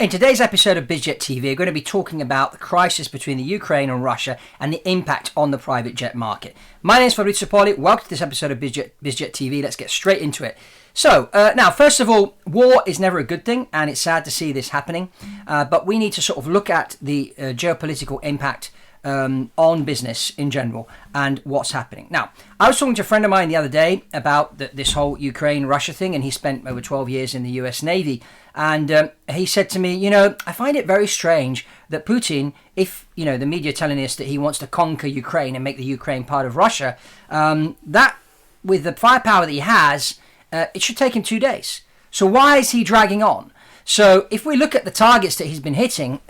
In today's episode of BizJet TV, we're going to be talking about the crisis between the Ukraine and Russia and the impact on the private jet market. My name is Fabrizio. Welcome to this episode of BizJet TV. Let's get straight into it. So, now, first of all, war is never a good thing, and it's sad to see this happening. But we need to sort of look at the geopolitical impact on business in general and what's happening. Now, I was talking to a friend of mine the other day about this whole Ukraine-Russia thing, and he spent over 12 years in the US Navy. And he said to me, I find it very strange that Putin, if, the media telling us that he wants to conquer Ukraine and make the Ukraine part of Russia, that with the firepower that he has, it should take him 2 days. So why is he dragging on? So if we look at the targets that he's been hitting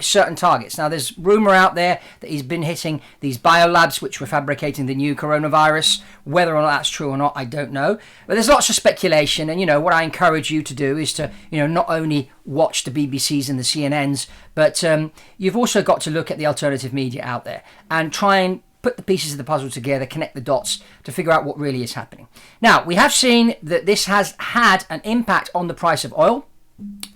certain targets. Now, there's rumor out there that he's been hitting these biolabs, which were fabricating the new coronavirus. Whether or not that's true or not, I don't know. But there's lots of speculation. And, what I encourage you to do is to, not only watch the BBCs and the CNNs, but you've also got to look at the alternative media out there and try and put the pieces of the puzzle together, connect the dots to figure out what really is happening. Now, we have seen that this has had an impact on the price of oil.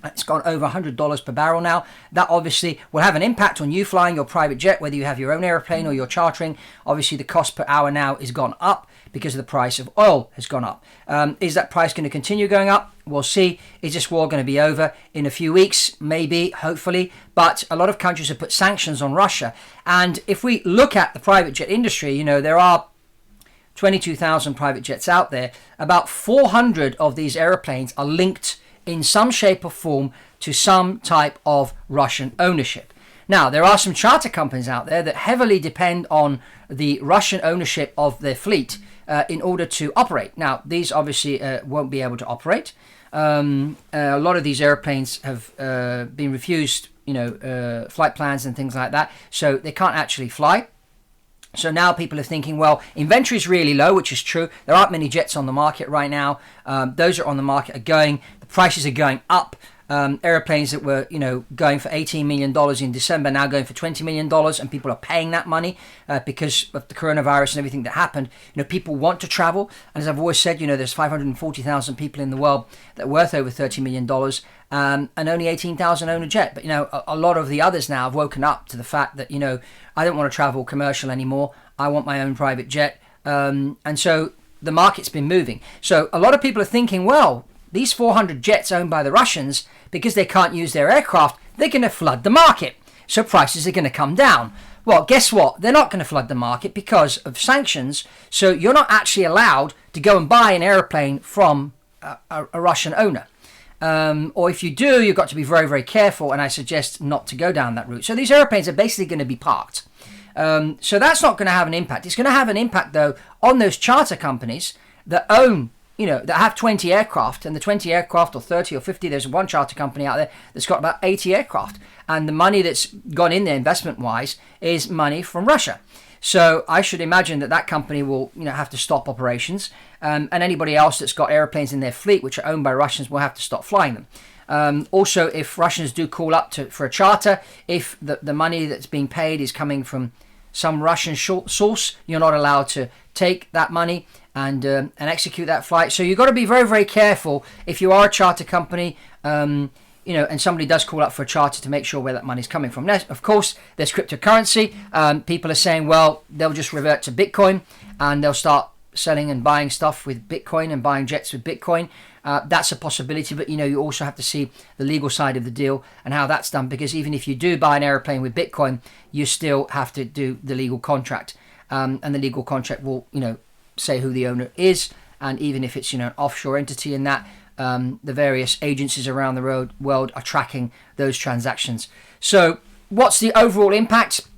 It's gone over $100 per barrel now. That obviously will have an impact on you flying your private jet, whether you have your own airplane or you're chartering. Obviously, the cost per hour now has gone up because the price of oil has gone up. Is that price going to continue going up? We'll see. Is this war going to be over in a few weeks? Maybe, hopefully. But a lot of countries have put sanctions on Russia. And if we look at the private jet industry, there are 22,000 private jets out there. About 400 of these airplanes are linked in some shape or form to some type of Russian ownership. Now, there are some charter companies out there that heavily depend on the Russian ownership of their fleet in order to operate. Now, these obviously won't be able to operate. A lot of these airplanes have been refused, flight plans and things like that, so they can't actually fly. So now people are thinking, well, inventory is really low, which is true. There aren't many jets on the market right now. Those are on the market are going. The prices are going up. Airplanes that were, going for $18 million in December now going for $20 million, and people are paying that money because of the coronavirus and everything that happened. People want to travel, and as I've always said, there's 540,000 people in the world that are worth over $30 million, and only 18,000 own a jet. But a lot of the others now have woken up to the fact that I don't want to travel commercial anymore. I want my own private jet, and so the market's been moving. So a lot of people are thinking, well, these 400 jets owned by the Russians, because they can't use their aircraft, they're going to flood the market. So prices are going to come down. Well, guess what? They're not going to flood the market because of sanctions. So you're not actually allowed to go and buy an airplane from a Russian owner. Or if you do, you've got to be very, very careful. And I suggest not to go down that route. So these airplanes are basically going to be parked. So that's not going to have an impact. It's going to have an impact, though, on those charter companies that own that have 20 aircraft, and the 20 aircraft or 30 or 50, there's one charter company out there that's got about 80 aircraft. And the money that's gone in there investment-wise is money from Russia. So I should imagine that company will, have to stop operations. And anybody else that's got airplanes in their fleet, which are owned by Russians, will have to stop flying them. Also, if Russians do call up for a charter, if the money that's being paid is coming from some Russian source, you're not allowed to take that money and execute that flight. So you've got to be very, very careful if you are a charter company, and somebody does call up for a charter to make sure where that money's coming from. Now, of course, there's cryptocurrency. People are saying, well, they'll just revert to Bitcoin and they'll start selling and buying stuff with Bitcoin and buying jets with Bitcoin. That's a possibility, but you also have to see the legal side of the deal and how that's done, because even if you do buy an airplane with Bitcoin, you still have to do the legal contract, and the legal contract will say who the owner is, and even if it's an offshore entity, and that the various agencies around the world are tracking those transactions. So what's the overall impact?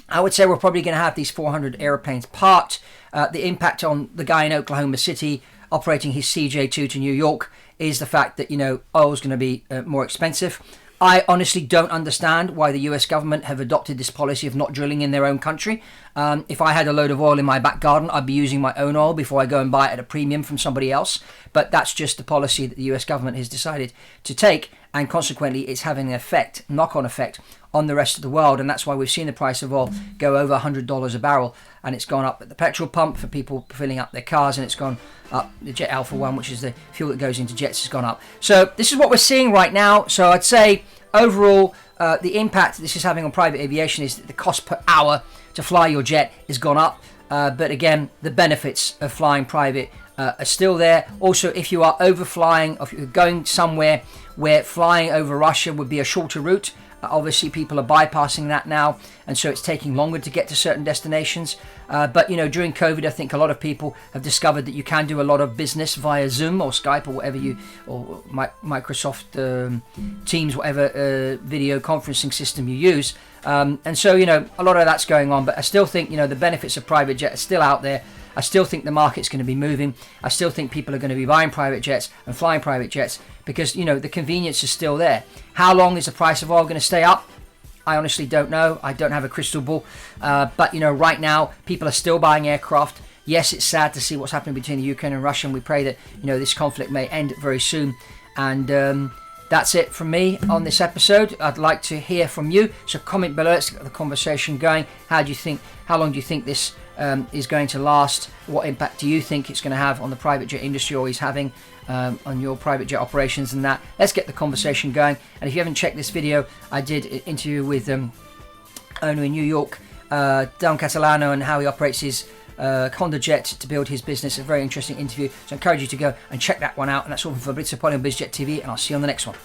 I would say we're probably going to have these 400 airplanes parked. The impact on the guy in Oklahoma City operating his CJ2 to New York is the fact that oil is going to be more expensive. I honestly don't understand why the US government have adopted this policy of not drilling in their own country. If I had a load of oil in my back garden, I'd be using my own oil before I go and buy it at a premium from somebody else. But that's just the policy that the US government has decided to take, and consequently it's having an effect, knock-on effect, on the rest of the world, and that's why we've seen the price of oil go over $100 a barrel, and it's gone up at the petrol pump for people filling up their cars, and it's gone up. The Jet Alpha 1, which is the fuel that goes into jets, has gone up. So this is what we're seeing right now. So I'd say overall the impact this is having on private aviation is that the cost per hour to fly your jet has gone up, but again, the benefits of flying private are still there. Also, if you are overflying, if you're going somewhere where flying over Russia would be a shorter route, obviously people are bypassing that now, and so it's taking longer to get to certain destinations. But during COVID, I think a lot of people have discovered that you can do a lot of business via Zoom or Skype or whatever or Microsoft Teams, whatever video conferencing system you use. And so a lot of that's going on. But I still think the benefits of private jet are still out there. I still think the market's going to be moving. I still think people are going to be buying private jets and flying private jets because, the convenience is still there. How long is the price of oil going to stay up? I honestly don't know. I don't have a crystal ball. But, right now, people are still buying aircraft. Yes, it's sad to see what's happening between the Ukraine and Russia, and we pray that, this conflict may end very soon. And that's it from me on this episode. I'd like to hear from you. So comment below. Let's get the conversation going. How long do you think this is going to last? What impact do you think it's going to have on the private jet industry, or is having on your private jet operations and that? Let's get the conversation going. And if you haven't checked this video, I did an interview with owner in New York, Don Catalano, and how he operates his Honda jet to build his business. A very interesting interview. So I encourage you to go and check that one out. And that's all from Fabrizio on BizJet TV, and I'll see you on the next one.